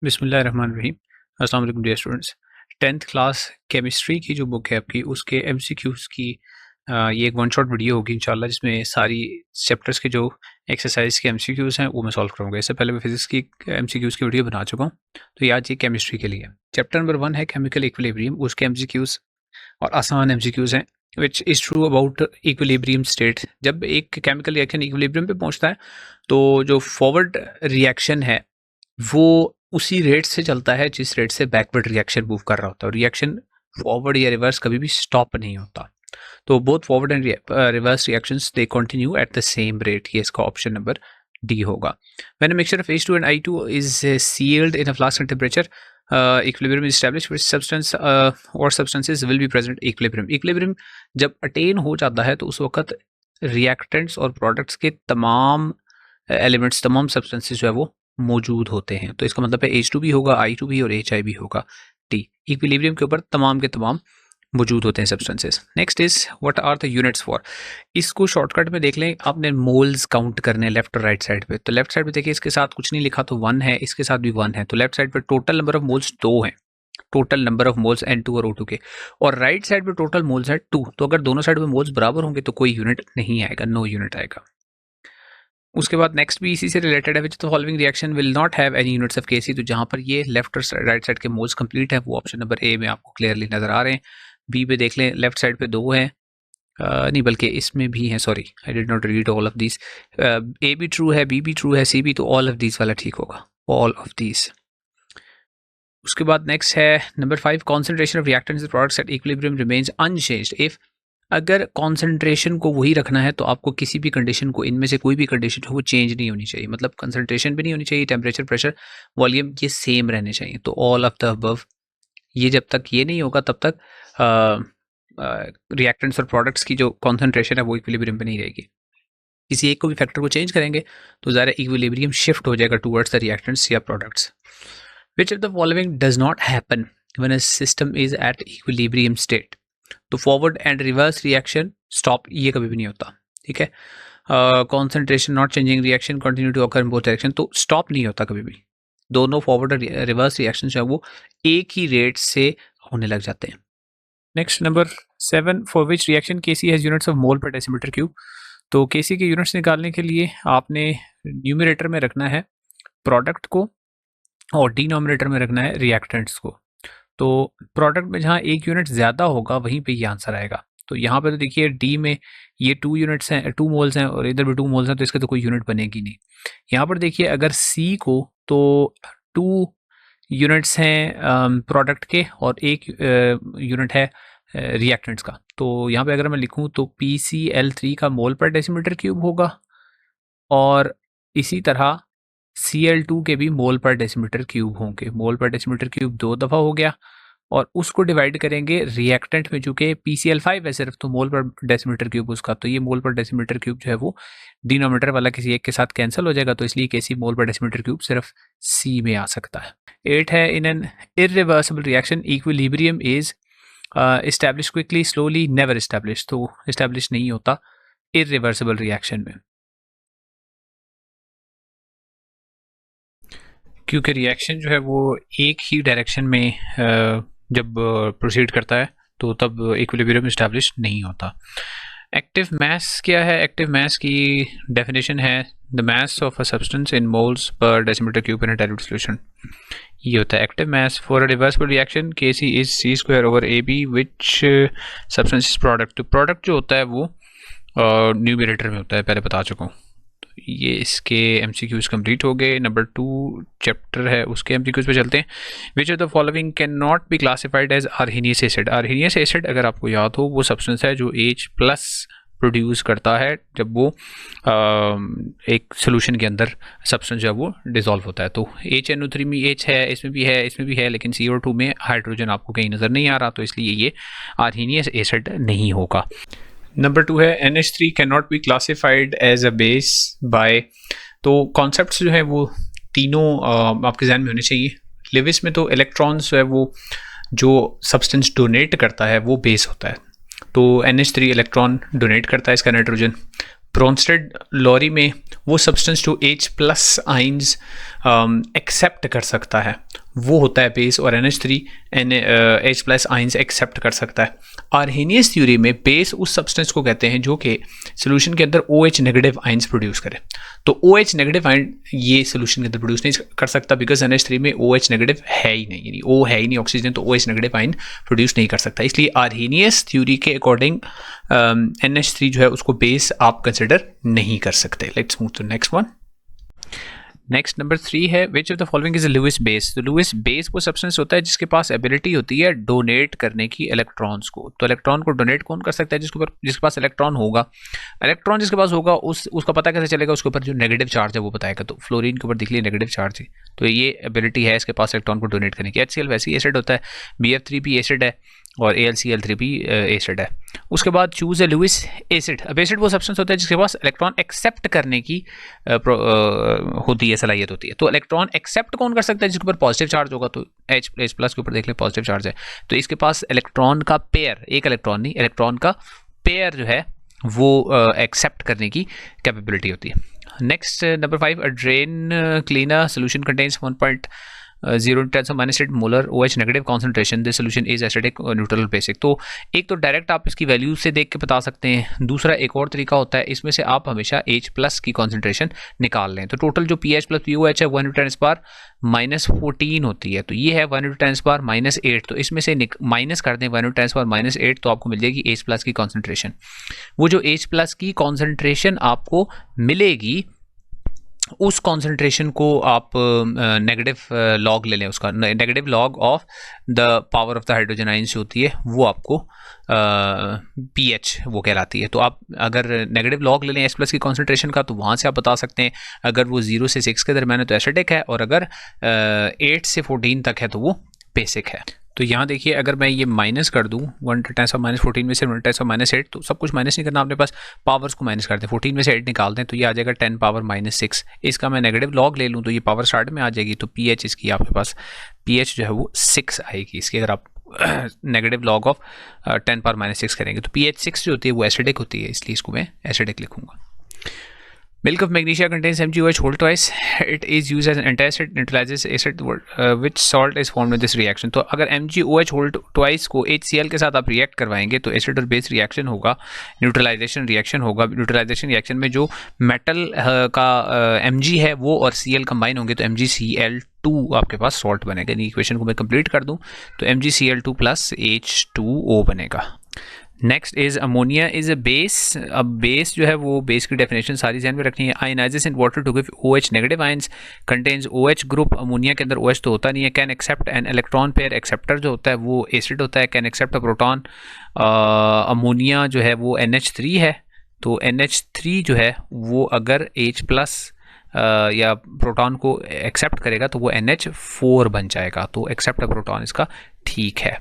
बिस्मिल्लाहिर्रहमानिर्रहीम। अस्सलाम वालेकुम dear students. 10th class chemistry की जो बुक है आपकी उसके एमसीक्यूज़ की ये एक वन शॉट वीडियो होगी इंशाल्लाह, जिसमें सारी चैप्टर्स के जो एक्सरसाइज के एमसीक्यूज़ हैं वो मैं सॉल्व करूँगा। इससे पहले मैं फिजिक्स की एमसीक्यूज़ की वीडियो बना चुका हूँ, तो ये आज ये केमिस्ट्री के लिए। चैप्टर नंबर 1 है केमिकल इक्विलिब्रियम, उसके एमसीक्यूज़ और आसान एमसीक्यूज़ हैं। Which is true about equilibrium state. जब एक केमिकल रिएक्शन इक्विलिब्रियम पे पहुँचता है तो जो फॉरवर्ड रिएक्शन है वो उसी रेट से चलता है जिस रेट से बैकवर्ड रिएक्शन मूव कर रहा होता है। रिएक्शन फॉरवर्ड या रिवर्स कभी भी स्टॉप नहीं होता। तो both forward and reverse reactions they continue at the same rate. ये इसका ऑप्शन नंबर डी होगा। When a mixture of H2 and I2 is sealed in a flask at temperature, equilibrium is established which substance or substances will be present equilibrium. Equilibrium जब attain हो जाता है तो उस वक्त रिएक्टेंट्स और products के तमाम एलिमेंट्स, तमाम सब्सटेंसेस जो है वो मौजूद होते हैं। तो इसका मतलब है H2 भी होगा, I2 भी और HI भी होगा। टी इक्विलिब्रियम के ऊपर तमाम के तमाम मौजूद होते हैं substances. Next is what are the units for. इसको शॉर्टकट में देख लें, आपने मोल्स काउंट करने हैं लेफ्ट और राइट साइड पे। तो लेफ्ट साइड पे देखिए इसके साथ कुछ नहीं लिखा तो 1 है, इसके साथ भी 1 है। तो लेफ्ट साइड पे टोटल नंबर ऑफ मोल्स 2 हैं, total number of moles N2 और O2 के। और राइट साइड पे टोटल मोल्स है 2। तो अगर दोनों साइड में मोल्स बराबर होंगे तो कोई यूनिट नहीं आएगा, नो यूनिट आएगा। उसके बाद नेक्स्ट भी इसी से रिलेटेड है, which the following reaction will not have any units of KC. तो जहां पर ये लेफ्ट और राइट साइड के मोल्स कंप्लीट है वो ऑप्शन नंबर ए में आपको क्लियरली नजर आ रहे हैं। बी पे देख लें, लेफ्ट साइड पे 2 हैं, नहीं बल्कि इसमें भी है, sorry I did not read all of this. A भी ट्रू है, बी भी ट्रू है, सी भी, तो ऑल ऑफ दिस वाला ठीक होगा, ऑल ऑफ दिस। उसके बाद नेक्स्ट है number 5, concentration of reactants products at equilibrium remains unchanged if. अगर कॉन्सेंट्रेशन को वही रखना है तो आपको किसी भी कंडीशन को, इनमें से कोई भी कंडीशन हो वो चेंज नहीं होनी चाहिए। मतलब कंसंट्रेशन भी नहीं होनी चाहिए, टेम्परेचर, प्रेशर, वॉल्यूम ये सेम रहने चाहिए। तो ऑल ऑफ द अबव, ये जब तक ये नहीं होगा तब तक रिएक्टेंट्स और प्रोडक्ट्स की जो कॉन्सेंट्रेशन है वो इक्विलिब्रियम पे नहीं रहेगी। किसी एक को भी फैक्टर को चेंज करेंगे तो ज़रा इक्विलिब्रियम शिफ्ट हो जाएगा टूवर्ड्स द रिएक्टेंट्स या products. Which of the following does not happen when a system is at equilibrium state. तो forward and reverse reaction stop, ये कभी भी नहीं होता, ठीक है। Concentration not changing, reaction continue to occur in both direction, तो स्टॉप नहीं होता कभी भी। दोनों फॉरवर्ड और रिवर्स रिएक्शन जो है वो एक ही रेट से होने लग जाते हैं। Next number 7, for which reaction KC has units of mole per decimetre cube. तो केसी के यूनिट्स निकालने के लिए आपने न्यूमरेटर में रखना है प्रोडक्ट को और डिनोमिनेटर में रखना है रिएक्टेंट्स को। तो प्रोडक्ट में जहाँ एक यूनिट ज़्यादा होगा वहीं पे ये आंसर आएगा। तो यहाँ पे तो देखिए डी में ये 2 यूनिट्स हैं, 2 मोल्स हैं और इधर भी 2 मोल्स हैं, तो इसका तो कोई यूनिट बनेगी नहीं। यहाँ पर देखिए अगर सी को, तो 2 यूनिट्स हैं प्रोडक्ट के और 1 यूनिट है रिएक्टेंट्स का। तो यहाँ पे अगर मैं लिखूँ तो PCl3 का मोल पर डेसीमीटर क्यूब होगा और इसी तरह Cl2 के भी मोल पर डेसीमीटर क्यूब होंगे। मोल पर डेसीमीटर क्यूब 2 दफ़ा हो गया और उसको डिवाइड करेंगे रिएक्टेंट में, चूंकि PCl5 है सिर्फ, तो मोल पर डेसीमीटर क्यूब उसका, तो ये मोल पर डेसीमीटर क्यूब जो है वो डिनोमिनेटर वाला किसी एक के साथ कैंसिल हो जाएगा। तो इसलिए केसी मोल पर डेसीमीटर क्यूब सिर्फ सी में आ सकता है। 8 है, in an irreversible reaction equilibrium is establish quickly slowly never establish. तो एस्टैब्लिश नहीं होता इरिवर्सिबल रिएक्शन में, क्योंकि रिएक्शन जो है वो एक ही डायरेक्शन में जब प्रोसीड करता है तो तब इक्विलिब्रियम एस्टैब्लिश नहीं होता। एक्टिव मास क्या है? एक्टिव मास की डेफिनेशन है the mass of a substance in moles per decimetre cube in a dilute solution. ये होता है active mass. For a reversible reaction Kc is C² over AB which substance is product. तो product जो होता है वो numerator में होता है, पहले बता चुका हूँ। ये इसके MCQs कंप्लीट हो गए। नंबर 2 चैप्टर है उसके MCQs पे चलते हैं। Which of the following can not be classified as Arrhenius acid. Arrhenius acid अगर आपको याद हो वो सब्सटेंस है जो H+ प्रोड्यूस करता है जब वो एक सोल्यूशन के अंदर सब्सटेंस जो है वो डिसॉल्व होता है। तो HNO3 में H है, इसमें भी है, इसमें भी है, लेकिन CO2 में हाइड्रोजन आपको कहीं नज़र नहीं आ रहा, तो इसलिए ये आर्हीनियस एसिड नहीं होगा। नंबर 2 है NH3 can not be classified as a base by. तो कॉन्सेप्ट्स जो है वो तीनों आपके जहन में होने चाहिए। लिविस में तो इलेक्ट्रॉन्स जो है वो जो सब्सटेंस डोनेट करता है वो बेस होता है, तो NH3 इलेक्ट्रॉन डोनेट करता है इसका नाइट्रोजन। ब्रोंस्टेड लॉरी में वो सब्सटेंस जो H+ आइंस एक्सेप्ट कर सकता है वो होता है बेस, और NH3 H plus ions accept कर सकता है। आर्हेनियस थ्योरी में बेस उस सब्सटेंस को कहते हैं जो कि सोल्यूशन के अंदर OH नेगेटिव आइंस प्रोड्यूस करे। तो OH नेगेटिव आइन ये सोल्यूशन के अंदर प्रोड्यूस नहीं कर सकता, बिकॉज NH3 में OH नेगेटिव है ही नहीं, यानी O है ही नहीं ऑक्सीजन, तो OH नेगेटिव आइन प्रोड्यूस नहीं कर सकता। इसलिए आर्हेनियस थ्योरी के अकॉर्डिंग NH3 जो है उसको बेस आप कंसिडर नहीं कर सकते। Let's move to next one. Next number 3 है, which of the following is Lewis base. तो लुइस बेस वो सब्सटेंस होता है जिसके पास एबिलिटी होती है डोनेट करने की इलेक्ट्रॉन्स को। तो इलेक्ट्रॉन को डोनेट कौन कर सकता है? जिसके पास इलेक्ट्रॉन होगा। इलेक्ट्रॉन जिसके पास होगा उसका पता कैसे चलेगा? उसके ऊपर जो नेगेटिव चार्ज है वो बताएगा। तो फ्लोरीन के ऊपर देख लिया नेगेटिव चार्ज है, तो ये एबिलिटी है इसके पास इलेक्ट्रॉन को डोनेट करने की। HCl वैसे ही एसिड होता है, BF3 भी एसिड है और AlCl3 भी एसिड है। उसके बाद चूज है लुइस एसिड। अब एसिड वो सब्सटेंस होता है जिसके पास इलेक्ट्रॉन एक्सेप्ट करने की होती है, सलाहियत होती है। तो इलेक्ट्रॉन एक्सेप्ट कौन कर सकता है? जिसके ऊपर पॉजिटिव चार्ज होगा। तो H प्लस के ऊपर देख ले पॉजिटिव चार्ज है, तो इसके पास इलेक्ट्रॉन का पेयर, एक इलेक्ट्रॉन नहीं, इलेक्ट्रॉन का पेयर जो है वो एक्सेप्ट करने की कैपेबिलिटी होती है। Next number 5, a drain cleaner solution contains 1.0 10⁻⁸ molar OH negative concentration, this solution is acidic neutral basic. तो एक तो डायरेक्ट आप इसकी वैल्यू से देख के बता सकते हैं। दूसरा एक और तरीका होता है, इसमें से आप हमेशा H प्लस की कॉन्सेंट्रेशन निकाल लें। तो टोटल जो pH प्लस POH है 1×10⁻⁻14 होती है, तो ये है 1×10⁻⁸। तो इसमें से माइनस कर दें 1×10⁻⁸, तो आपको मिल जाएगी H प्लस की कॉन्सेंट्रेशन। वो जो H प्लस की कॉन्सेंट्रेशन आपको मिलेगी उस कॉन्सेंट्रेशन को आप नेगेटिव लॉग ले लें, उसका negative log of the power of the hydrogen ions होती है वो आपको pH वो कहलाती है। तो आप अगर नेगेटिव लॉग ले लें H प्लस की कॉन्सेंट्रेशन का, तो वहाँ से आप बता सकते हैं अगर वो 0 से 6 के दरमियान है तो एसिडिक है, और अगर 8 से 14 तक है तो वो बेसिक है। तो यहाँ देखिए, अगर मैं ये माइनस कर दूँ 1×10⁻⁴ में से 1×10⁻8, तो सब कुछ माइनस नहीं करना अपने पास, पावर्स को माइनस कर दें, 14 में से 8 निकाल दें तो ये आ जाएगा 10⁻⁻6। इसका मैं नेगेटिव लॉग ले लूँ तो ये पावर स्टार्ट में आ जाएगी, तो pH इसकी आपके पास pH जो है वो 6 आएगी इसकी। अगर आप नेगेटिव लॉग ऑफ 10⁻⁻6 करेंगे तो pH 6 जो होती है वो एसिडिक होती है, इसलिए इसको मैं एसिडिक लिखूंगा। Milk of magnesia contains MgOH whole twice. It is used as an antacid, neutralizes acid, which salt is formed in this reaction. तो अगर MgOH whole twice को HCl के साथ आप रिएक्ट करवाएंगे तो एसिड और बेस रिएक्शन होगा, न्यूट्रलाइजेशन रिएक्शन होगा। न्यूट्रलाइजेशन रिएक्शन में जो मेटल का Mg है वो और Cl कंबाइन होंगे तो MgCl2 आपके पास सॉल्ट बनेगा। इक्वेशन को मैं कंप्लीट कर दूं तो MgCl2 प्लस H2O बनेगा। Next is ammonia is a base. अब बेस जो है वो बेस की डेफिनेशन सारी ध्यान में रखनी है। Ionizes in water to give OH negative ions, contains OH group. Ammonia के अंदर OH तो होता नहीं है। Can accept an electron pair, acceptor जो होता है वो एसिड होता है। Can accept a proton. Ammonia जो है वो NH3 है, तो NH3 जो है वो अगर H प्लस या प्रोटॉन को एक्सेप्ट करेगा तो वो NH4 बन जाएगा। तो एक्सेप्ट अ प्रोटॉन इसका ठीक है।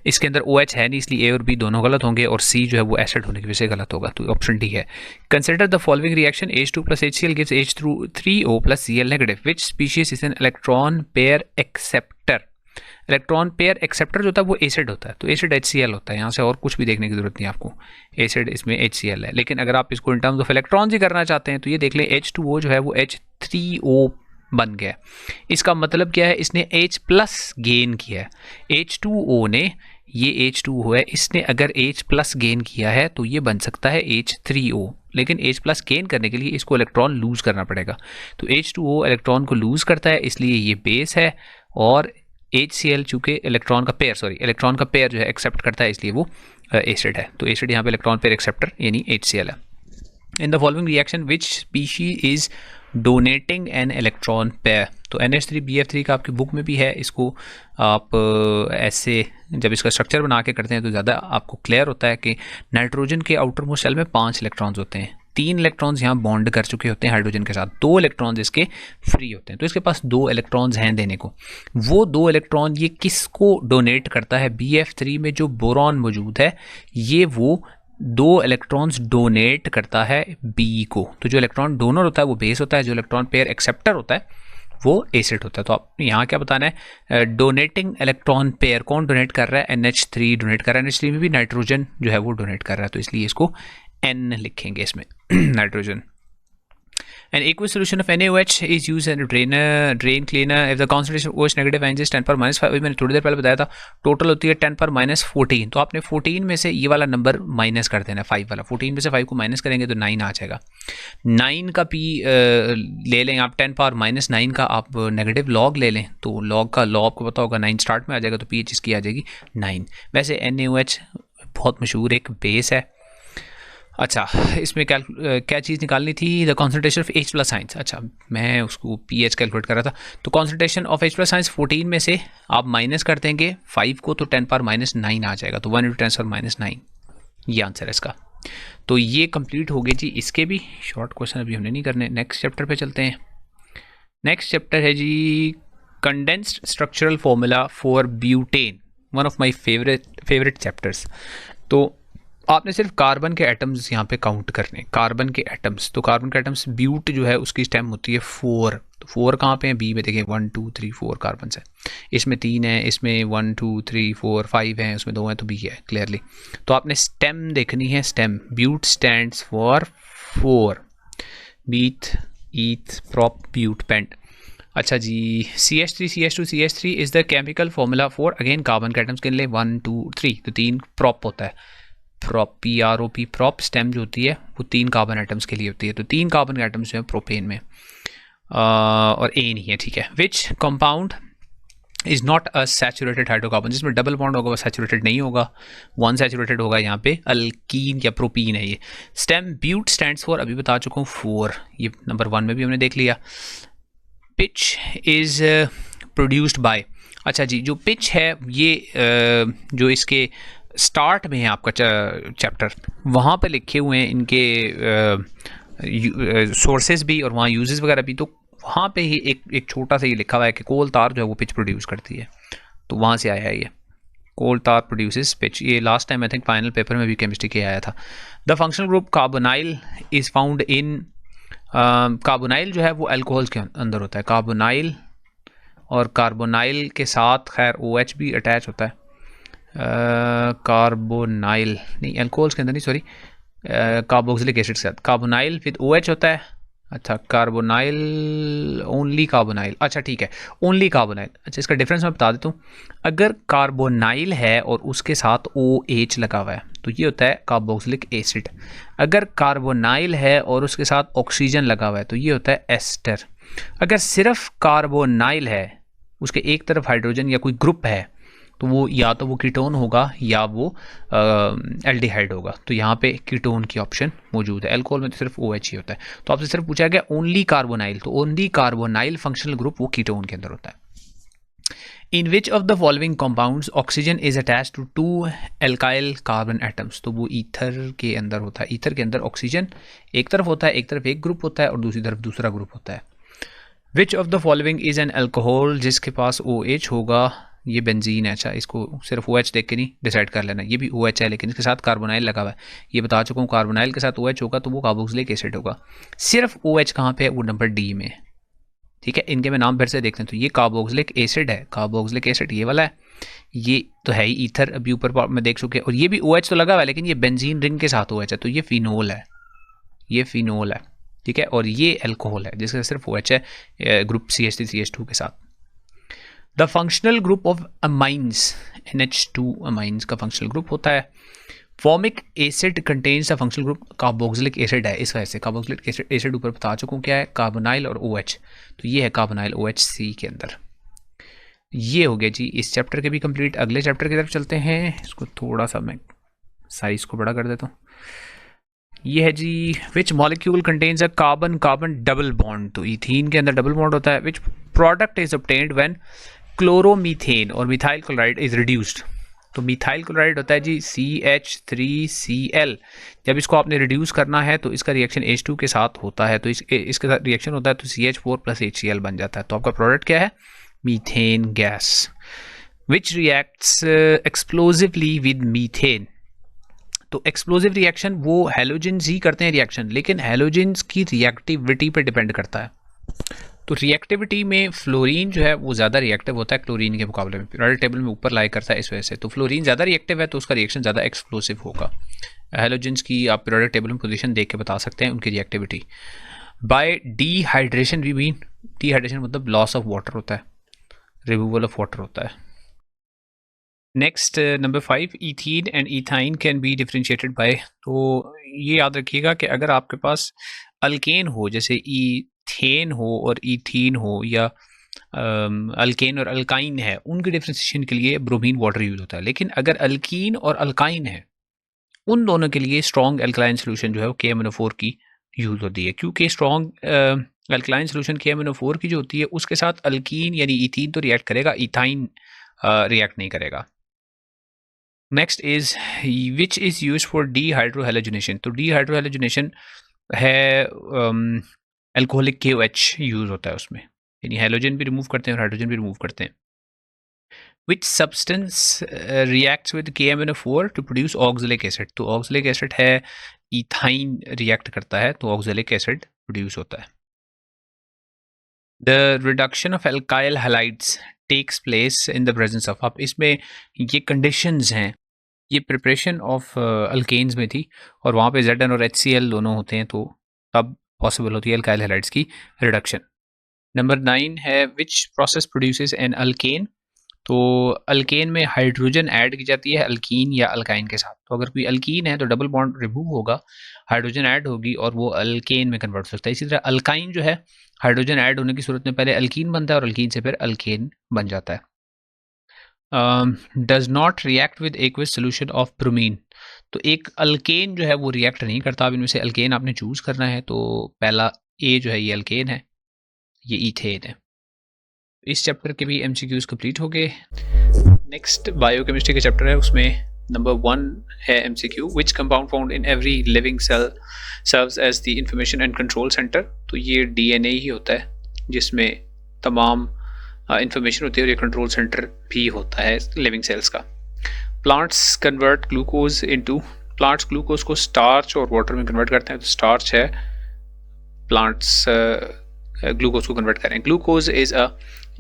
इसके अंदर OH है नहीं, इसलिए A और B दोनों गलत होंगे, और C जो है वो एसिड होने की वजह से गलत होगा, तो ऑप्शन डी है। Consider the following reaction, H2 plus HCl gives H3O plus Cl negative. Which species is an electron pair acceptor. Electron pair acceptor जो होता है वो एसिड होता है, तो एसिड HCl होता है। यहाँ से और कुछ भी देखने की जरूरत नहीं आपको, एसिड इसमें HCl है। लेकिन अगर आप इसको इन टर्म्स ऑफ इलेक्ट्रॉन्स ही करना चाहते हैं तो ये देख लें H2O जो है वो H3O बन गया। इसका मतलब क्या है? इसने H प्लस गेन किया है। H2O ने, ये H2O है, इसने अगर H प्लस गेन किया है तो ये बन सकता है H3O। लेकिन H प्लस गेन करने के लिए इसको इलेक्ट्रॉन लूज करना पड़ेगा, तो H2O इलेक्ट्रॉन को लूज करता है, इसलिए ये बेस है। और HCl चूंकि इलेक्ट्रॉन का पेयर जो है एक्सेप्ट करता है, इसलिए वो एसिड है। तो एसिड यहाँ पे इलेक्ट्रॉन पेयर एक्सेप्टर यानी HCl है। In the following reaction which species is donating N electron pair. तो NH3BF3 का आपकी बुक में भी है, इसको आप ऐसे जब इसका स्ट्रक्चर बना के करते हैं तो ज़्यादा आपको क्लियर होता है कि नाइट्रोजन के आउटर मोस्ट शेल में 5 इलेक्ट्रॉन्स होते हैं। 3 इलेक्ट्रॉन्स यहाँ बॉन्ड कर चुके होते हैं हाइड्रोजन के साथ, 2 इलेक्ट्रॉन्स इसके फ्री होते हैं। तो इसके पास 2 इलेक्ट्रॉन्स हैं देने को। वो 2 इलेक्ट्रॉन ये किसको डोनेट करता है? BF3 में जो बोरॉन मौजूद है ये वो 2 इलेक्ट्रॉन्स डोनेट करता है B को। तो जो इलेक्ट्रॉन डोनर होता है वो बेस होता है, जो इलेक्ट्रॉन पेयर एक्सेप्टर होता है वो एसिड होता है। तो आप यहाँ क्या बताना है? डोनेटिंग इलेक्ट्रॉन पेयर कौन डोनेट कर रहा है? NH3 डोनेट कर रहा है। NH3 में भी नाइट्रोजन जो है वो डोनेट कर रहा है, तो इसलिए इसको N लिखेंगे इसमें nitrogen. An aqueous solution of NaOH is used as a drain cleaner if the concentration of OH negative ions is 10 पर -5। अभी मैंने थोड़ी देर पहले बताया था टोटल होती है 10 पर -14, तो आपने 14 में से ये वाला नंबर माइनस कर देना, 5 वाला। 14 में से 5 को माइनस करेंगे तो 9 आ जाएगा। 9 का पी ले लें आप, 10 पावर -9 का आप नेगेटिव लॉग ले लें, तो लॉग का लॉग आपको पता होगा 9 स्टार्ट में आ जाएगा, तो पी एच इसकी आ जाएगी 9। वैसे NaOH बहुत मशहूर एक बेस है। अच्छा, इसमें क्या चीज़ निकालनी थी, the concentration of H plus ions. अच्छा, मैं उसको पीएच कैलकुलेट कर रहा था, तो concentration of H plus ions 14 में से आप माइनस कर देंगे 5 को, तो 10 पावर -9 आ जाएगा, तो 1 × 10⁻⁹ ये आंसर है इसका। तो ये कंप्लीट हो गए जी इसके भी शॉर्ट क्वेश्चन, अभी हमने नहीं करने। नेक्स्ट चैप्टर पे चलते हैं। नेक्स्ट चैप्टर है जी condensed structural formula for butane, one of my favourite chapters. तो आपने सिर्फ कार्बन के एटम्स यहाँ पे काउंट करने, कार्बन के एटम्स। तो कार्बन के एटम्स, ब्यूट जो है उसकी स्टेम होती है 4, तो 4 कहाँ पे हैं, बी में देखें 1 2 3 4 कार्बन है, इसमें 3 है, इसमें 1 2 3 4 5 हैं, उसमें 2 हैं, तो बी है क्लियरली। तो आपने स्टेम देखनी है, stem. But stands for 4, meth eth prop but pent. अच्छा जी, CH3 CH2 CH3 is the chemical formula for, again carbon के एटम्स के लिए 1 2 3, तो 3 प्रॉप होता है, प्रॉप PROP प्रॉप। स्टेम जो होती है वो 3 कार्बन एटम्स के लिए होती है, तो 3 कार्बन एटम्स जो है प्रोपेन में, और A नहीं है, ठीक है। Which compound is not a saturated hydrocarbon, जिसमें डबल बॉन्ड होगा वो सैचुरेटेड नहीं होगा, 1 सैचुरेटेड होगा, यहाँ पे अल्कीन या प्रोपीन है ये। स्टेम ब्यूट स्टैंड्स फॉर, अभी बता चुका हूँ 4, ये नंबर 1 में भी हमने देख लिया। पिच इज़ प्रोड्यूस्ड बाय, अच्छा जी, जो पिच है ये जो इसके स्टार्ट में है आपका चैप्टर, वहाँ पे लिखे हुए हैं इनके सोर्सेज भी और वहाँ यूजेस वगैरह भी, तो वहाँ पे ही एक छोटा सा ये लिखा हुआ है कि कोल तार जो है वो पिच प्रोड्यूस करती है, तो वहाँ से आया है ये, कोल तार प्रोड्यूसेस पिच। ये last time I think final paper में भी केमिस्ट्री के आया था। The functional group carbonyl is found in, carbonyl जो है वो अल्कोहल्स के अंदर होता है, कार्बोनाइल, और कार्बोनाइल के साथ खैर OH भी अटैच होता है, कार्बोनाइल नहीं, अल्कोहल्स के अंदर नहीं, सॉरी, कार्बोक्सिलिक एसिड के साथ कार्बोनाइल विद OH होता है। अच्छा, कार्बोनाइल, ओनली कार्बोनाइल, अच्छा ठीक है, ओनली कार्बोनाइल। अच्छा, इसका डिफरेंस मैं बता देता हूँ। अगर कार्बोनाइल है और उसके साथ OH लगा हुआ है तो ये होता है कार्बोक्सिलिक एसिड। अगर कार्बोनाइल है और उसके साथ ऑक्सीजन लगा हुआ है तो ये होता है एस्टर। अगर सिर्फ कार्बोनाइल है, उसके एक तरफ हाइड्रोजन या कोई ग्रुप है, तो वो या तो वो कीटोन होगा या वो एल्डिहाइड होगा, तो यहाँ पे कीटोन की ऑप्शन मौजूद है। अल्कोहल में तो सिर्फ OH ही होता है। तो आपसे सिर्फ पूछा गया ओनली कार्बोनाइल, तो ओनली कार्बोनाइल फंक्शनल ग्रुप वो कीटोन के अंदर होता है। In which of the following compounds oxygen is attach to 2 alkyl carbon atoms, तो वो ईथर के अंदर होता है। ईथर के अंदर ऑक्सीजन एक तरफ होता है, एक तरफ एक ग्रुप होता है और दूसरी तरफ दूसरा ग्रुप होता है। Which of the following is an alcohol, जिसके पास OH होगा, ये बेंजीन है। अच्छा, इसको सिर्फ OH देख के नहीं डिसाइड कर लेना, ये भी OH है लेकिन इसके साथ कार्बोनाइल लगा हुआ है, ये बता चुका हूँ। कार्बोनाइल के साथ OH होगा तो वो कार्बोक्सिलिक एसिड होगा। सिर्फ OH कहाँ पे है, वो नंबर D में, ठीक है। इनके मैं नाम फिर से देखते हैं, तो ये कार्बोक्सिलिक एसिड है, कार्बोक्सिलिक एसिड ये वाला है, ये तो है ही ईथर, अभी ऊपर में देख चुके हैं, और ये भी OH तो लगा हुआ है लेकिन ये बेंजीन रिंग के साथ OH है, तो ये फिनोल है, ये फिनोल है, ठीक है। और ये अल्कोहल है जिसका सिर्फ OH है ग्रुप CH3 CH2 के साथ। The functional group of amines, NH2 amines का फंक्शनल ग्रुप होता है। Formic acid contains the functional group carboxylic acid है, इस वजह से कार्बोक्सिलिक एसिड ऊपर बता चुका हूँ क्या है, कार्बोनाइल और OH, तो ये है कार्बोनाइल OHC के अंदर। ये हो गया जी इस चैप्टर के भी कंप्लीट। अगले चैप्टर की तरफ चलते हैं, इसको थोड़ा सा मैं साइज को बड़ा कर देता हूँ। ये है जी which molecule contains a carbon carbon double bond, तो इथीन के अंदर डबल बॉन्ड होता है। Which product is obtained when chloromethane और मिथाइल क्लोराइड इज रिड्यूस्ड, तो मिथाइल क्लोराइड होता है जी CH3Cl। जब इसको आपने रिड्यूस करना है तो इसका रिएक्शन H2 के साथ होता है, तो इसके साथ रिएक्शन होता है तो CH4 + HCl बन जाता है, तो आपका प्रोडक्ट क्या है, methane gas. Which reacts explosively with methane, तो एक्सप्लोजिव रिएक्शन वो हैलोजेंस ही करते हैं रिएक्शन, लेकिन हैलोजेंस की रिएक्टिविटी पर डिपेंड करता है। तो रिएक्टिविटी में फ्लोरीन जो है वो ज़्यादा रिएक्टिव होता है क्लोरीन के मुकाबले में, पीरियोडिक टेबल में ऊपर लाई करता है इस वजह से। तो फ्लोरीन ज़्यादा रिएक्टिव है तो उसका रिएक्शन ज़्यादा एक्सप्लोसिव होगा। हैलोजेंस की आप पीरियोडिक टेबल में पोजीशन देख के बता सकते हैं उनकी reactivity. By dehydration we mean, dehydration मतलब लॉस ऑफ वाटर होता है, रिमूवल ऑफ वाटर होता है। Next number 5, ethene and ethyne can be differentiated by. तो ये याद रखिएगा कि अगर आपके पास अल्केन हो, जैसे इथेन हो और इथीन हो, या अल्केन और अल्काइन है, उनके डिफरेंशिएशन के लिए ब्रोमीन वाटर यूज होता है। लेकिन अगर अल्कीन और अल्काइन है, उन दोनों के लिए स्ट्रॉन्ग अल्कलाइन सोल्यूशन जो है वो KMnO4 की यूज होती है, क्योंकि स्ट्रॉन्ग अल्कलाइन सोल्यूशन KMnO4 की जो होती है उसके साथ अल्कीन यानी इथीन तो रिएक्ट करेगा, इथाइन रिएक्ट नहीं करेगा। Next is which is use for dehydrohalogenation. तो डीहाइड्रोहेलोजिनेशन है अल्कोहलिक KOH यूज होता है उसमें, यानी हेलोजन भी रिमूव करते हैं और हाइड्रोजन भी रिमूव करते हैं। Which substance reacts with KMnO4 to produce oxalic acid. तो ऑक्जेलिक एसिड है इथाइन रिएक्ट करता है तो ऑक्जेलिक एसिड प्रोड्यूस होता है। The reduction of alkyl halides takes place in the presence of. अब इसमें ये कंडीशंस हैं, ये प्रिपरेशन ऑफ अल्केन्स में थी और वहाँ पे Zn और HCl दोनों होते हैं, तो तब पॉसिबल होती है अल्काइल हैलाइड्स की रिडक्शन। नंबर 9 है which process produces N alkane. तो अल्केन में हाइड्रोजन ऐड की जाती है अल्कीन या अल्काइन के साथ। तो अगर कोई अल्कीन है तो डबल बॉन्ड रिमूव होगा, हाइड्रोजन ऐड होगी और वो अल्केन में कन्वर्ट हो सकता है। इसी तरह अल्काइन जो है, हाइड्रोजन ऐड होने की सूरत में पहले अल्कीन बनता है और अल्कीन से फिर अल्केन बन जाता है। Does not react with aqueous solution of bromine. तो एक अल्केन जो है वो रिएक्ट नहीं करता। अब इनमें से अल्केन आपने चूज करना है, तो पहला ए जो है ये अल्केन है, ये इथेन है। इस चैप्टर के भी MCQs कंप्लीट हो गए। नेक्स्ट बायोकेमिस्ट्री के चैप्टर है, उसमें नंबर 1 है MCQ which compound found in every living cell serves as the information and control centre. तो ये DNA ही होता है जिसमें तमाम इंफॉर्मेशन होती है और ये कंट्रोल सेंटर भी होता है लिविंग सेल्स का। Plants convert glucose into, plants glucose को स्टार्च और वाटर में कन्वर्ट करते हैं। तो स्टार्च है, प्लांट्स ग्लूकोज को कन्वर्ट करें। ग्लूकोज इज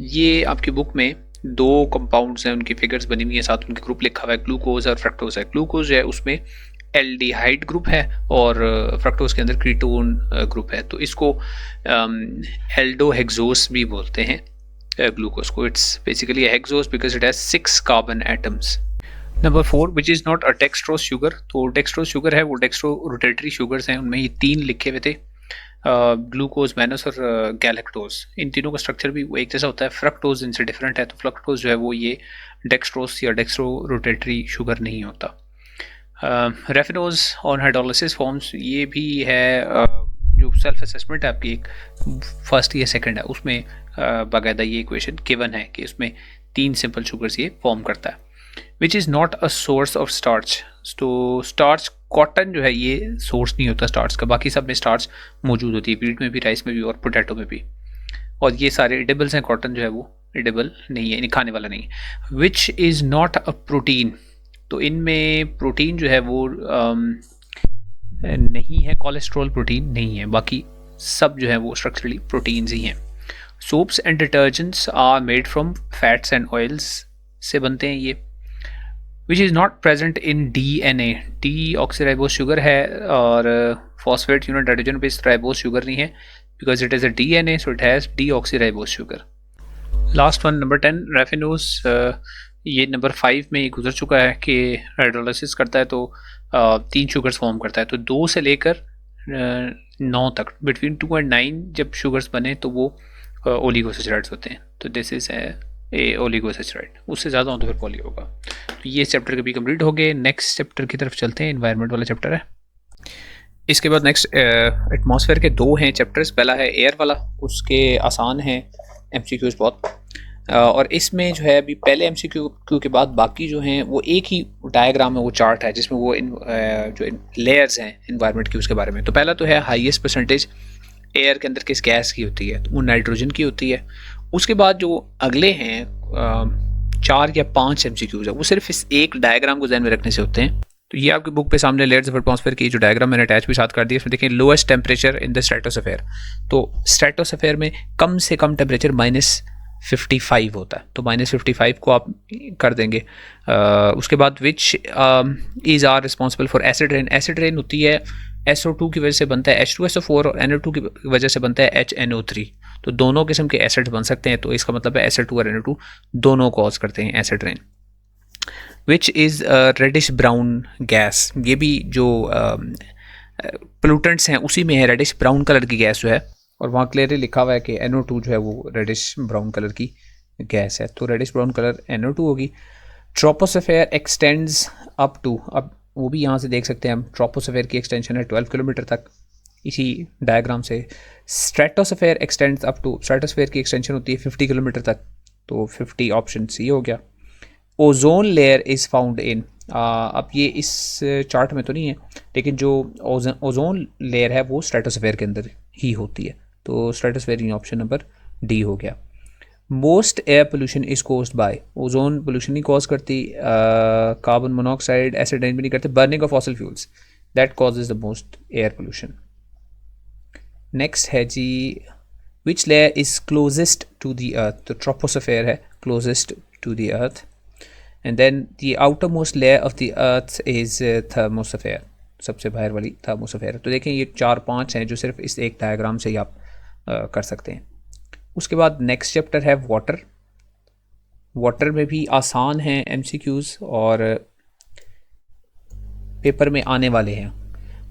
ये आपकी बुक में 2 कंपाउंड्स हैं, उनकी फिगर्स बनी हुई है, साथ उनके ग्रुप लिखा हुआ है, ग्लूकोज और फ्रक्टोज है। ग्लूकोज है उसमें एल्डिहाइड ग्रुप है और फ्रक्टोज के अंदर कीटोन ग्रुप है। तो इसको एल्डोहेक्सोस भी बोलते हैं ग्लूकोज को। It's basically hexose because it has 6 carbon atoms. Number 4 which is not a dextrose sugar. तो डेक्सट्रोज शुगर है वो डेक्सट्रो रोटेटरी शुगर्स हैं, उनमें ये 3 लिखे हुए थे, ग्लूकोज, मैनस और गैलेक्टोज। इन तीनों का स्ट्रक्चर भी एक जैसा होता है, फ्रक्टोज इनसे डिफरेंट है। तो फ्रक्टोज जो है वो ये डेक्सट्रोज या डेक्सट्रो रोटेटरी शुगर नहीं होता। रेफिनोज ऑन हाइड्रोलिसिस फॉर्म्स, ये भी है जो सेल्फ असेसमेंट है आपकी, एक फर्स्ट या सेकंड है, उसमें बाकायदा ये इक्वेशन गिवन है कि उसमें 3 सिंपल शुगर्स ये फॉर्म करता है। विच is not a source of starch. तो स्टार्च, कॉटन जो है ये सोर्स नहीं होता स्टार्च का, बाकी सब में स्टार्च मौजूद होती है, व्हीट में भी, राइस में भी और पोटैटो में भी, और ये सारे एडिबल्स हैं। कॉटन जो है वो एडिबल नहीं है, खाने वाला नहीं है। विच इज़ नॉट अ प्रोटीन। तो इनमें प्रोटीन जो है वो नहीं है, कोलेस्ट्रॉल प्रोटीन नहीं है, बाकी सब जो है वो स्ट्रक्चरली प्रोटीन्स ही हैं। Soaps and detergents are made from fats and oils से बनते हैं ये। Which is not present in DNA। Deoxyribose sugar है और phosphate unit hydrogen based ribose sugar नहीं है, because it is a DNA, so it has deoxyribose sugar. Last one number 10 raffinose. ये number 5 में ये गुजर चुका है कि हाइड्रोलिसिस करता है तो 3 शुगर्स फॉर्म करता है। तो 2 से लेकर 9 तक, बिटवीन 2 और 9 जब शुगर्स बने तो वो ओलिगोसैचराइड्स होते हैं। तो दिस इज ए ओलिगोसैचराइड, उससे ज़्यादा हो तो फिर पॉली होगा। तो ये चैप्टर कभी कंप्लीट हो गए। नेक्स्ट चैप्टर की तरफ चलते हैं, एनवायरनमेंट वाला चैप्टर है। इसके बाद नेक्स्ट एटमॉस्फेयर के 2 हैं चैप्टर्स। पहला है एयर वाला, उसके आसान हैं MCQs बहुत, और इसमें जो है अभी पहले MCQ के बाद बाकी जो हैं वो एक ही डायग्राम है, वो चार्ट है जिसमें वो जो लेयर्स हैं एनवायरनमेंट की उसके बारे में। तो पहला तो है हाईएस्ट परसेंटेज एयर के अंदर किस गैस की होती है, तो वो नाइट्रोजन की होती है। उसके बाद जो अगले हैं 4 या 5 MCQs है, वो सिर्फ इस एक डायग्राम को ध्यान में रखने से होते हैं। तो ये आपकी बुक पे सामने लेयर्स ऑफ एटमॉस्फेयर की जो डायग्राम मैंने अटैच भी साथ कर दिया, इसमें देखें lowest temperature in the stratosphere. तो स्ट्रेटोस्फेयर में कम से कम टेम्परेचर -55 होता है, तो -55 को आप कर देंगे। उसके बाद which is are responsible for acid rain. Acid rain होती है SO2 की वजह से बनता है H2SO4 और NO2 की वजह से बनता है HNO3। तो दोनों किस्म के एसिड बन सकते हैं, तो इसका मतलब है SO2 और NO2 दोनों कॉज करते हैं acid rain. Which is reddish brown gas, ये भी जो पोल्यूटेंट्स हैं उसी में है, रेडिश ब्राउन कलर की गैस जो है, और वहाँ क्लियरली लिखा हुआ है कि NO2 जो है वो रेडिश ब्राउन कलर की गैस है, तो रेडिश ब्राउन कलर NO2 होगी। ट्रोपोस्फेयर एक्सटेंड्स अप टू, अब वो भी यहाँ से देख सकते हैं हम, ट्रोपोस्फेयर की एक्सटेंशन है 12 किलोमीटर तक इसी डायग्राम से। Stratosphere extends up to, stratosphere की एक्सटेंशन होती है 50 किलोमीटर तक, तो 50 ऑप्शन सी हो गया। Ozone layer is found in, अब ये इस चार्ट में तो नहीं है, लेकिन जो ओजोन लेयर है वो स्ट्रेटोस्फेयर के अंदर ही होती है, तो स्ट्रेटोस्फेयर ऑप्शन नंबर डी हो गया। Most air pollution is caused by, ozone pollution नहीं कॉज करती, कार्बन मोनोऑक्साइड एसिड रेन भी नहीं करते, burning of fossil fuels that causes the most air pollution. Next है जी, which layer is closest to the earth, तो troposphere है closest to the earth, and then the outermost layer of the earth is thermosphere, सबसे बाहर वाली thermosphere. तो देखें ये 4-5 हैं जो सिर्फ इस एक डायग्राम से ही आप कर सकते हैं। उसके बाद नेक्स्ट चैप्टर है वाटर। वाटर में भी आसान हैं MCQs और पेपर में आने वाले हैं।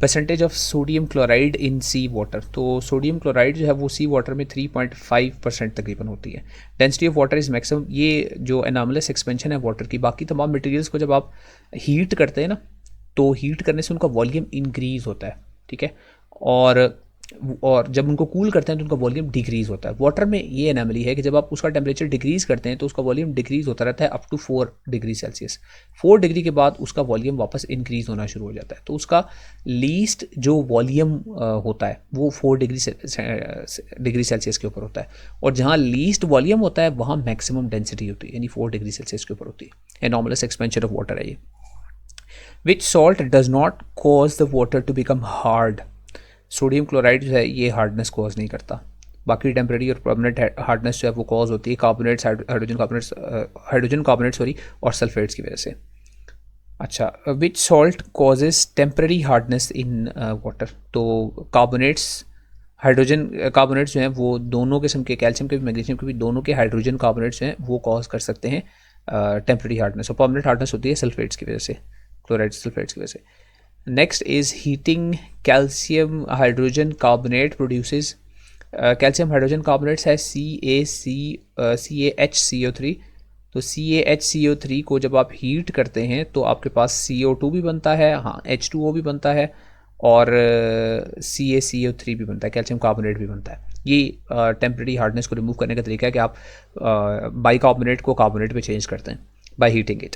Percentage of sodium chloride in sea water, तो सोडियम क्लोराइड जो है वो सी वाटर में 3.5% तकरीबन होती है। Density of water is maximum, ये जो एनॉमलस एक्सपेंशन है वाटर की, बाकी तमाम मटेरियल्स को जब आप हीट करते हैं ना, तो हीट करने से उनका वॉल्यूम इंक्रीज़ होता है, ठीक है, और जब उनको कूल करते हैं तो उनका वॉल्यूम डिक्रीज़ होता है। वाटर में ये एनॉमली है कि जब आप उसका टेम्परेचर डिक्रीज़ करते हैं तो उसका वॉल्यूम डिक्रीज़ होता रहता है up to 4 degree Celsius. 4 degree के बाद उसका वॉल्यूम वापस इंक्रीज़ होना शुरू हो जाता है, तो उसका लीस्ट जो वॉल्यूम होता है वो 4 डिग्री सेल्सियस के ऊपर होता है, और जहाँ लीस्ट वॉल्यूम होता है वहाँ मैक्सिमम डेंसिटी होती है, यानी 4 डिग्री सेल्सियस के ऊपर होती है। एनॉमलस एक्सपेंशन ऑफ वाटर है ये। Which salt does not cause the water to become hard, sodium chloride जो है ये हार्डनेस कॉज नहीं करता, बाकी टेम्परेरी और परमानेंट हार्डनेस जो है वो कॉज होती है कार्बोनेट्स, हाइड्रोजन कार्बोनेट्स सॉरी, और सल्फेट्स की वजह से। अच्छा, which salt causes temporary hardness in water, तो कार्बोनेट्स, हाइड्रोजन कार्बोनेट्स जो हैं वो दोनों किस्म के, कैल्शियम के भी मैग्नीशियम के भी, दोनों के हाइड्रोजन कार्बोनेट्स जो हैं वो कॉज कर सकते हैं टेम्परेरी हार्डनेस, और परमानेंट हार्डनेस होती है सल्फेट्स की वजह से, क्लोराइड सल्फेट्स की वजह से। Next is heating calcium hydrogen carbonate produces, calcium hydrogen carbonates है CaHCO3, तो CaHCO3 को जब आप हीट करते हैं तो आपके पास CO2 भी बनता है, हाँ H2O भी बनता है, और CaCO3 भी बनता है, कैल्शियम कार्बोनेट भी बनता है। ये टेम्परेरी हार्डनेस को रिमूव करने का तरीका है कि आप बाइकार्बोनेट को कार्बोनेट में चेंज करते हैं by heating it.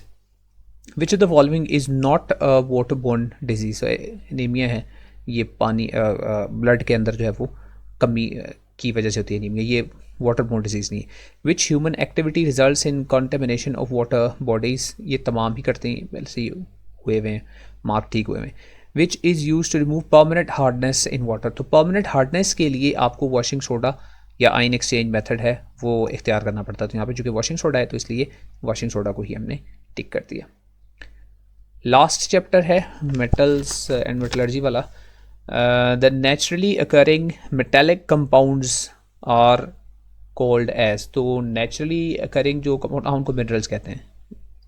Which of the following is not water borne disease, anaemia है ये, पानी ब्लड के अंदर जो है वो कमी की वजह से होती है एनीमिया, ये वाटर बोर्न डिजीज़ नहीं है। Which human activity results in contamination of water bodies, ये तमाम ही करते हैं, वैसे ही हुए हुए हैं, मार्क ठीक हुए हैं। Which is use to remove permanent hardness in water, तो परमानेंट हार्डनेस के लिए आपको वॉशिंग सोडा या आयन एक्सचेंज मेथड है वो इख्तियार करना पड़ता है, तो यहाँ पे चूँकि वॉशिंग सोडा है तो इसलिए वॉशिंग सोडा को ही हमने टिक कर दिया। लास्ट चैप्टर है मेटल्स एंड मेटलर्जी वाला। The naturally occurring metallic compounds are called as, तो नेचुरली अकरिंग जो कंपाउंड उनको मिनरल्स कहते हैं,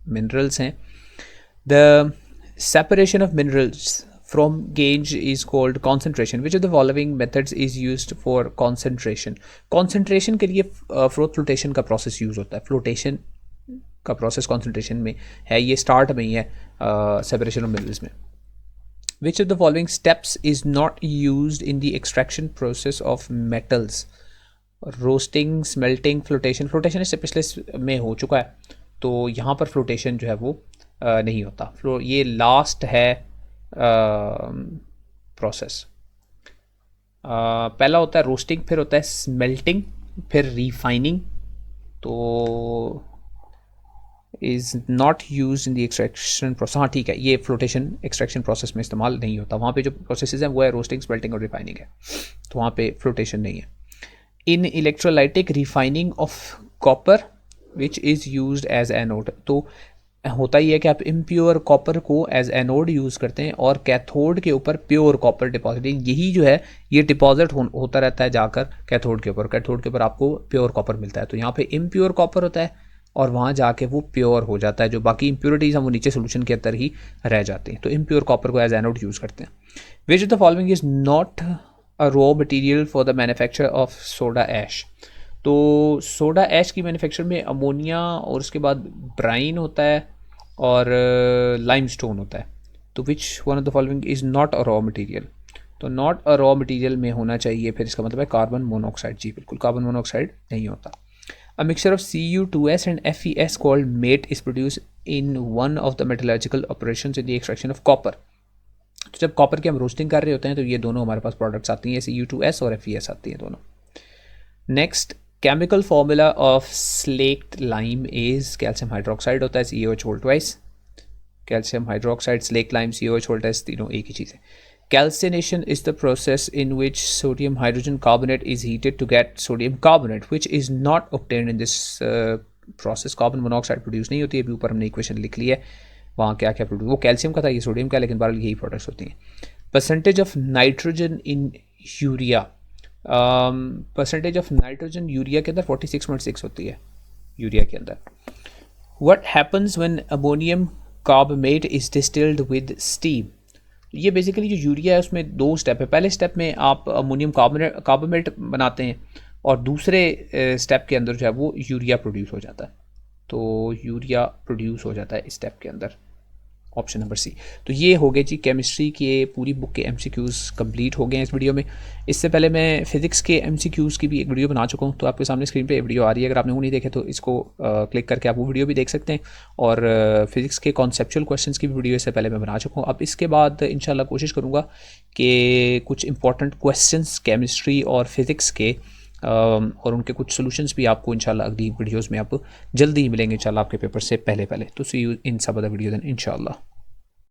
मिनरल्स हैं। The separation of minerals from गेज is called concentration, which of the following methods is used for concentration, concentration के लिए flotation का प्रोसेस यूज होता है, फ्लोटेशन का प्रोसेस कॉन्सेंट्रेशन में है, ये स्टार्ट में ही है सेपरेशन ऑफ मिनरल्स में। विच of the following steps is not used in the extraction process of metals, roasting, smelting, flotation, flotation इससे पिछले में हो चुका है, तो यहाँ पर फ्लोटेशन जो है वो नहीं होता, ये लास्ट है प्रोसेस। पहला होता है रोस्टिंग, फिर होता है स्मेल्टिंग, फिर रिफाइनिंग, तो is not use in the extraction process, हाँ ठीक है, ये फ्लोटेशन एक्सट्रैक्शन प्रोसेस में इस्तेमाल नहीं होता, वहाँ पे जो प्रोसेस हैं वो है रोस्टिंग, स्मेल्टिंग और रिफाइनिंग है, तो वहाँ पे फ्लोटेशन नहीं है। In electrolytic refining of copper which is used as anode, तो होता ही है कि आप इम्प्योर कॉपर को एज एनोड यूज़ करते हैं और कैथोड के ऊपर प्योर कॉपर डिपॉजिटिंग, यही जो है ये डिपॉजिट होता रहता है जाकर कैथोड के ऊपर। कैथोड के ऊपर आपको प्योर कॉपर मिलता है, तो यहाँ पे इम्प्योर कॉपर होता है और वहाँ जाके वो प्योर हो जाता है, जो बाकी इम्प्योरिटीज़ हैं वो नीचे सोल्यूशन के अंदर ही रह जाती हैं। तो इम्प्योर कॉपर को एज एनोड यूज़ करते हैं। Which of the following is not a raw material for the manufacture of soda ash. तो सोडा ऐश की मैन्युफैक्चर में अमोनिया और उसके बाद ब्राइन होता है और लाइमस्टोन होता है। तो which one of the following is not a raw material. तो नॉट अ रॉ मटेरियल में होना चाहिए, फिर इसका मतलब है कार्बन मोनोऑक्साइड। जी बिल्कुल, कार्बन मोनोऑक्साइड नहीं होता। A mixture of Cu2s and FeS called mate is produced in one of the metallurgical operations in the extraction of copper. तो जब कॉपर की हम रोस्टिंग कर रहे होते हैं तो ये दोनों हमारे पास प्रोडक्ट्स आती हैं, Cu2s और FeS आती हैं दोनों। Next, chemical formula of slaked lime is calcium hydroxide होता है CaOH whole twice। Calcium hydroxide, slaked lime, CaOH whole twice, तीनों एक ही चीज़ है। Calcination is the process in which sodium hydrogen carbonate is heated to get sodium carbonate, which is not obtained in this process। Carbon monoxide produce नहीं होती है, अभी ऊपर हमने equation लिख ली है, वहाँ क्या क्या प्रोड्यूस, वो कैल्शियम का था, ये सोडियम का, लेकिन बहरहाल यही प्रोडक्ट्स होती हैं। Percentage of nitrogen in urea, percentage of nitrogen urea के अंदर 46.6 होती है यूरिया के अंदर। What happens when ammonium carbamate is distilled with steam. ये बेसिकली जो यूरिया है उसमें दो स्टेप है। पहले स्टेप में आप अमोनियम कार्बोमेट बनाते हैं और दूसरे स्टेप के अंदर जो है वो यूरिया प्रोड्यूस हो जाता है। तो यूरिया प्रोड्यूस हो जाता है इस स्टेप के अंदर, ऑप्शन नंबर सी। तो ये हो गए जी केमिस्ट्री के पूरी बुक के MCQs कंप्लीट हो गए हैं इस वीडियो में। इससे पहले मैं फिजिक्स के MCQs की भी एक वीडियो बना चुका हूँ, तो आपके सामने स्क्रीन पे वीडियो आ रही है, अगर आपने वो नहीं देखे तो इसको क्लिक करके आप वो वीडियो भी देख सकते हैं। और फिजिक्स के कॉन्सेप्चुअल क्वेश्चंस की भी वीडियो इससे पहले मैं बना चुका हूँ। अब इसके बाद इंशाल्लाह कोशिश करूँगा कि कुछ इंपॉर्टेंट क्वेश्चंस केमिस्ट्री और फिज़िक्स के और उनके कुछ सॉल्यूशंस भी आपको इंशाल्लाह अगली वीडियोस में आप जल्दी ही मिलेंगे इंशाल्लाह आपके पेपर से पहले। तो सी यू इन सब अदर वीडियो देन इंशाल्लाह।